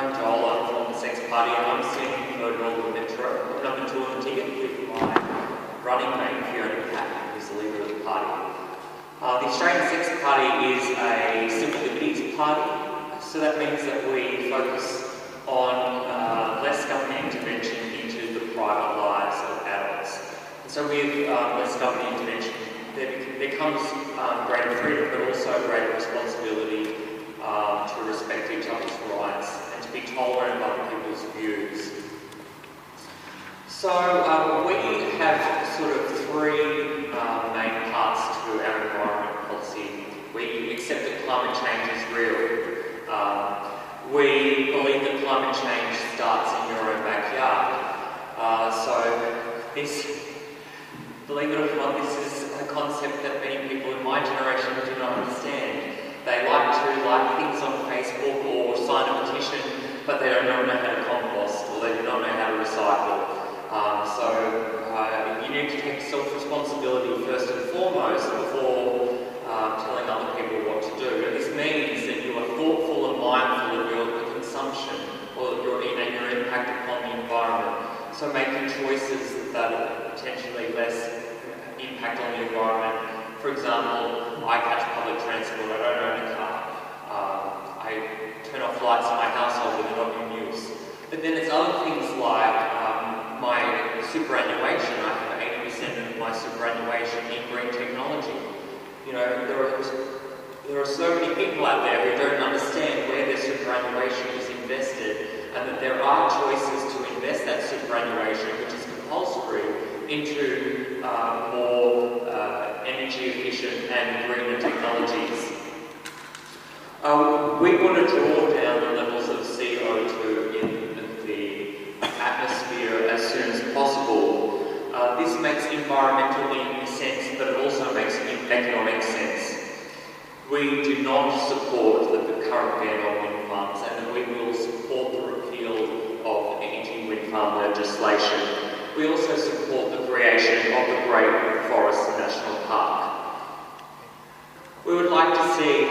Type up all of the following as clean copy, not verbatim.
I'm Joel, I'm from the Sex Party, and I'm sitting for Melbourne Metro, and I've been touring a ticket with my running mate, Fiona Patton, who's the leader of the party. The Australian Sex Party is a civil liberties party, so that means that we focus on less government intervention into the private lives of adults. And so with less government intervention, there comes greater freedom, but also greater responsibility to respect each other's rights and to be tolerant of other people's views. So we have sort of three main parts to our environment policy. We accept that climate change is real. We believe that climate change starts in your own backyard. Believe it or not, this is a concept that many people in my generation do not understand. They like to like things on Facebook or sign a petition, but they don't know how to compost or they do not know how to recycle. You need to take self-responsibility first and foremost before telling other people what to do. And this means that you are thoughtful and mindful of your consumption or your impact upon the environment. So making choices that are potentially less impact on the environment. For example, I catch public transport, I don't own a car. I turn off lights in my household that are not in use. But then it's other things like my superannuation. I have 80% of my superannuation in green technology. You know, there are so many people out there who don't understand where their superannuation is invested, and that there are choices to invest that superannuation, which is compulsory, into more energy efficient and greener technologies. We want to draw down the levels of CO2 in the atmosphere as soon as possible. This makes environmentally sense, but it also makes economic sense. We do not support the current ban on wind farms, and that we will support the repeal of anti-wind farm legislation. We also support the creation of the Great Forest National Park. We would like to see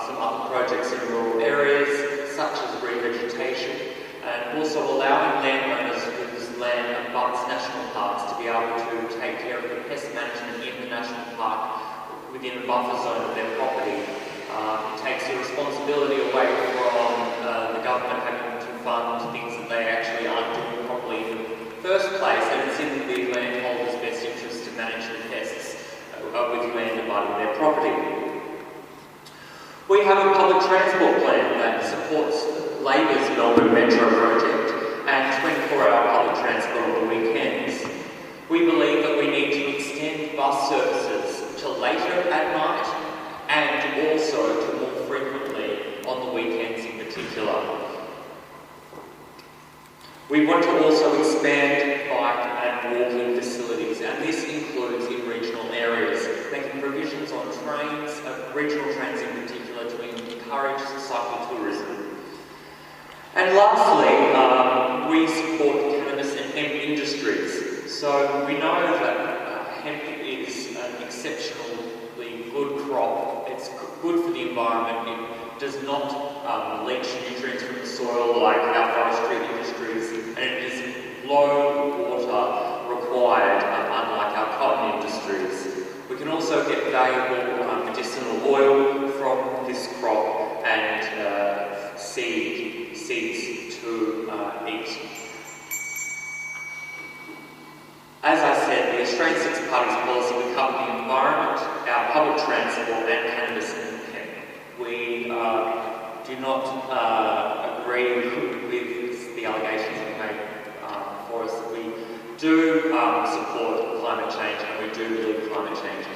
some other projects in rural areas, such as revegetation, and also allowing landowners whose land abuts national parks to be able to take care of the pest management in the national park within a buffer zone of their property. It takes the responsibility away from the government having to fund things that they actually aren't doing properly in the first place, and it's in the landholders' best interest to manage the pests with land abutting their property. We have a public transport plan that supports Labor's Melbourne Metro project and 24-hour public transport on the weekends. We believe that we need to extend bus services to later at night and also to more frequently on the weekends in particular. We want to also expand bike and walking facilities, and this includes in regional areas, making provisions on trains, regional trains in particular, to encourage cycle tourism. And lastly, we support cannabis and hemp industries. So we know that hemp is an exceptionally good crop. It's good for the environment. It does not leach nutrients from the soil like our forestry industries, and it is low water required, unlike our cotton industries. We can also get valuable medicinal oil from this crop and seeds to eat. As I said, the Australian Sex Party's policy will cover the environment, our public transport, and cannabis and hemp. We do not agree with the allegations that are made for us. We do support climate change, and we do believe climate change is